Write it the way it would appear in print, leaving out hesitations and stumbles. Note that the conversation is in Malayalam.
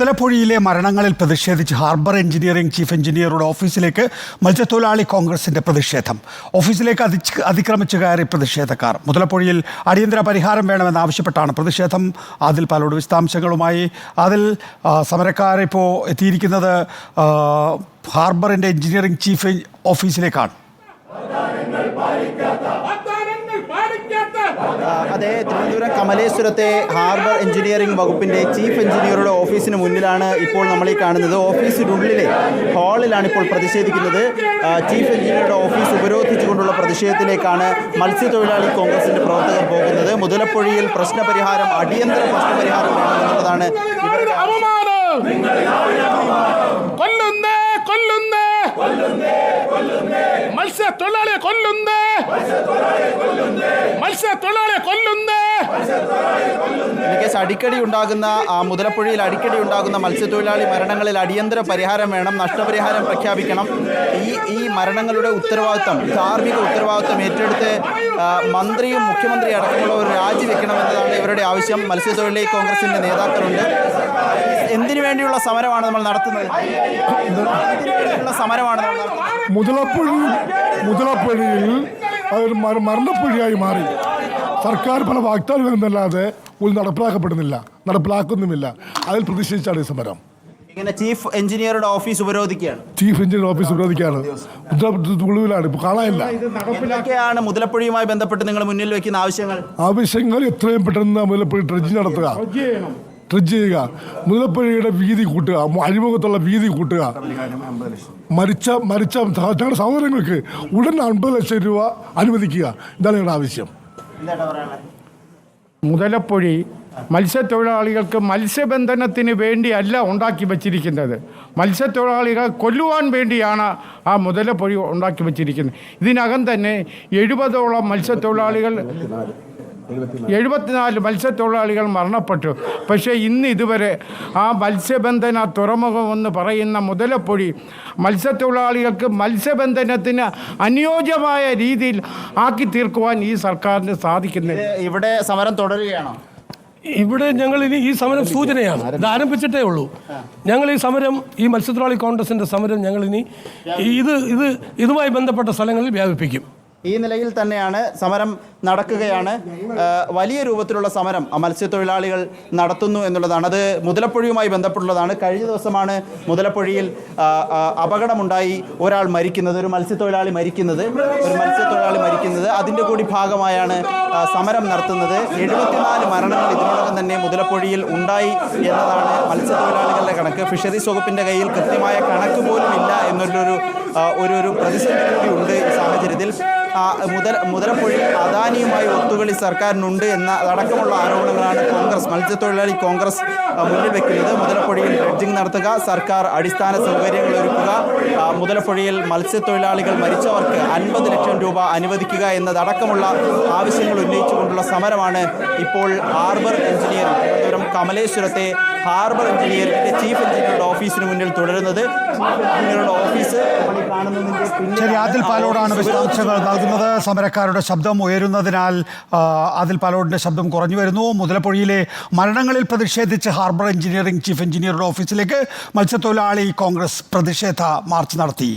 മുതലപ്പുഴയിലെ മരണങ്ങളിൽ പ്രതിഷേധിച്ച് ഹാർബർ എഞ്ചിനീയറിംഗ് ചീഫ് എഞ്ചിനീയറുടെ ഓഫീസിലേക്ക് മത്സ്യത്തൊഴിലാളി കോൺഗ്രസിന്റെ പ്രതിഷേധം. ഓഫീസിലേക്ക് അതിക്രമിച്ചു കയറി പ്രതിഷേധക്കാർ. മുതലപ്പുഴയിൽ അടിയന്തര പരിഹാരം വേണമെന്നാവശ്യപ്പെട്ടാണ് പ്രതിഷേധം. ആദിൽ പാലോട് വിശദാംശങ്ങളുമായി. ആദിൽ, സമരക്കാരിപ്പോൾ എത്തിയിരിക്കുന്നത് ഹാർബറിന്റെ എഞ്ചിനീയറിംഗ് ചീഫ് ഓഫീസിലേക്കാണ്. അതെ, തിരുവനന്തപുരം കമലേശ്വരത്തെ ഹാർബർ എഞ്ചിനീയറിംഗ് വകുപ്പിൻ്റെ ചീഫ് എഞ്ചിനീയറുടെ ഓഫീസിന് മുന്നിലാണ് ഇപ്പോൾ നമ്മൾ ഈ കാണുന്നത്. ഓഫീസിനുള്ളിലെ ഹാളിലാണ് ഇപ്പോൾ പ്രതിഷേധിക്കുന്നത്. ചീഫ് എഞ്ചിനീയറുടെ ഓഫീസ് ഉപരോധിച്ചുകൊണ്ടുള്ള പ്രതിഷേധത്തിലേക്കാണ് മത്സ്യത്തൊഴിലാളി കോൺഗ്രസിൻ്റെ പ്രവർത്തകർ പോകുന്നത്. മുതലപ്പുഴയിൽ പ്രശ്നപരിഹാരം, അടിയന്തര പ്രശ്നപരിഹാരം വേണമെന്നുള്ളതാണ് മത്സ്യത്തൊഴിലാളിയെ കൊല്ലുന്നേ, മത്സ്യത്തൊഴിലാളിയെ കൊല്ലുന്നേ. അടിക്കടി ഉണ്ടാകുന്ന മുതലപ്പുഴയിൽ അടിക്കടി ഉണ്ടാകുന്ന മത്സ്യത്തൊഴിലാളി മരണങ്ങളിൽ അടിയന്തര പരിഹാരം വേണം, നഷ്ടപരിഹാരം പ്രഖ്യാപിക്കണം. ഈ മരണങ്ങളുടെ ഉത്തരവാദിത്തം, ധാർമ്മിക ഉത്തരവാദിത്തം ഏറ്റെടുത്ത് മന്ത്രിയും മുഖ്യമന്ത്രിയും അടക്കമുള്ളവർ രാജിവെക്കണമെന്നതാണ് ഇവരുടെ ആവശ്യം. മത്സ്യത്തൊഴിലാളി കോൺഗ്രസിൻ്റെ നേതാക്കളുണ്ട്. എന്തിനു വേണ്ടിയുള്ള സമരമാണ് നമ്മൾ നടത്തുന്നത്? സമരമാണ് മുതലപ്പുഴയിൽ അതൊരു മരണപ്പുഴയായി മാറി. സർക്കാർ പല വാഗ്ദാനങ്ങളും എന്നല്ലാതെ ഒരു നടപ്പിലാക്കുന്നുമില്ല. അതിൽ പ്രതിഷേധിച്ചാണ് ഈ സമരം. ഇങ്ങനെ ചീഫ് എഞ്ചിനീയറുടെ ഓഫീസ് ഉപരോധിക്കുകയാണ്. മുഴുവനാണ് ഇപ്പോൾ കാണാനില്ല. എന്തൊക്കെയാണ് മുതലപ്പുഴയുമായി ബന്ധപ്പെട്ട് നിങ്ങൾ മുന്നിൽ വെക്കുന്ന ആവശ്യങ്ങൾ എത്രയും പെട്ടെന്ന് മുതലപ്പുഴ ഡ്രഡ്ജ് ചെയ്യുക, മുതലപ്പുഴയുടെ വീതി കൂട്ടുക, അഴിമുഖത്തുള്ള വീതി കൂട്ടുക, മരിച്ച ഞങ്ങളുടെ സഹോദരങ്ങൾക്ക് ഉടൻ 50 ലക്ഷം രൂപ അനുവദിക്കുക. ഇതാണ് ഞങ്ങളുടെ ആവശ്യം. മുതലപ്പുഴി മത്സ്യത്തൊഴിലാളികൾക്ക് മത്സ്യബന്ധനത്തിന് വേണ്ടിയല്ല ഉണ്ടാക്കി വച്ചിരിക്കുന്നത്. മത്സ്യത്തൊഴിലാളികളെ കൊല്ലുവാൻ വേണ്ടിയാണ് ആ മുതലപ്പുഴി ഉണ്ടാക്കി വച്ചിരിക്കുന്നത്. ഇതിനകം തന്നെ 74 മത്സ്യത്തൊഴിലാളികൾ മരണപ്പെട്ടു. പക്ഷേ ഇന്ന് ഇതുവരെ ആ മത്സ്യബന്ധന തുറമുഖമെന്ന് പറയുന്ന മുതലപ്പുഴി മത്സ്യത്തൊഴിലാളികൾക്ക് മത്സ്യബന്ധനത്തിന് അനുയോജ്യമായ രീതിയിൽ ആക്കി തീർക്കുവാൻ ഈ സർക്കാരിന് സാധിക്കുന്നില്ല. ഇവിടെ സമരം തുടരുകയാണോ? ഇവിടെ ഞങ്ങളിനി ഈ സമരം സൂചനയാണ്, ഇത് ആരംഭിച്ചിട്ടേ ഉള്ളൂ. ഞങ്ങൾ ഈ സമരം, ഈ മത്സ്യത്തൊഴിലാളി കോൺഗ്രസിൻ്റെ സമരം ഞങ്ങളിനി ഇതുമായി ബന്ധപ്പെട്ട സ്ഥലങ്ങളിൽ വ്യാപിപ്പിക്കും. ഈ നിലയിൽ തന്നെയാണ് സമരം നടക്കുകയാണ്. വലിയ രൂപത്തിലുള്ള സമരം മത്സ്യത്തൊഴിലാളികൾ നടത്തുന്നു എന്നുള്ളതാണ്. അത് മുതലപ്പുഴയുമായി ബന്ധപ്പെട്ടുള്ളതാണ്. കഴിഞ്ഞ ദിവസമാണ് മുതലപ്പുഴയിൽ അപകടമുണ്ടായി ഒരാൾ മരിക്കുന്നത്, ഒരു മത്സ്യത്തൊഴിലാളി മരിക്കുന്നത്. അതിൻ്റെ കൂടി ഭാഗമായാണ് സമരം നടത്തുന്നത്. 74 മരണങ്ങൾ ഇതിനോടകം തന്നെ മുതലപ്പുഴയിൽ ഉണ്ടായി എന്നതാണ് മത്സ്യത്തൊഴിലാളികളുടെ കണക്ക്. ഫിഷറീസ് വകുപ്പിൻ്റെ കയ്യിൽ കൃത്യമായ കണക്ക് പോലും ഇല്ല എന്നൊരു പ്രതിസന്ധി കൂടി ഉണ്ട് ഈ സാഹചര്യത്തിൽ. മുതലപ്പുഴയിൽ അദാനിയുമായി ഒത്തുകളി സർക്കാരിനുണ്ട് അടക്കമുള്ള ആരോപണങ്ങളാണ് മത്സ്യത്തൊഴിലാളി കോൺഗ്രസ് മുന്നിൽ വെക്കുന്നത്. മുതലപ്പുഴയിൽ ഡ്രഡ്ജിംഗ് നടത്തുക, സർക്കാർ അടിസ്ഥാന സൗകര്യങ്ങൾ ഒരുക്കുക, മുതലപ്പുഴയിൽ മത്സ്യത്തൊഴിലാളികൾ മരിച്ചവർക്ക് 50 ലക്ഷം രൂപ അനുവദിക്കുക എന്നതടക്കമുള്ള ആവശ്യങ്ങൾ ഉന്നയിച്ചുകൊണ്ടുള്ള സമരമാണ് ഇപ്പോൾ ഹാർബർ എഞ്ചിനീയറിംഗ്, തിരുവനന്തപുരം കമലേശ്വരത്തെ ഹാർബർ എഞ്ചിനീയറിംഗിന്റെ ചീഫ് എഞ്ചിനീയറുടെ ഓഫീസിന് മുന്നിൽ തുടരുന്നത്. എഞ്ചിനീയറുടെ ഓഫീസ് ശരി, ആദിൽ പാലോടാണ് വിശദാംശങ്ങൾ നൽകുന്നത്. സമരക്കാരുടെ ശബ്ദം ഉയരുന്നതിനാൽ ആദിൽ പാലോടിന്റെ ശബ്ദം കുറഞ്ഞു വരുന്നു. മുതലപ്പുഴയിലെ മരണങ്ങളിൽ പ്രതിഷേധിച്ച് ഹാർബർ എഞ്ചിനീയറിംഗ് ചീഫ് എഞ്ചിനീയറുടെ ഓഫീസിലേക്ക് മത്സ്യത്തൊഴിലാളി കോൺഗ്രസ് പ്രതിഷേധ മാർച്ച് നടത്തി.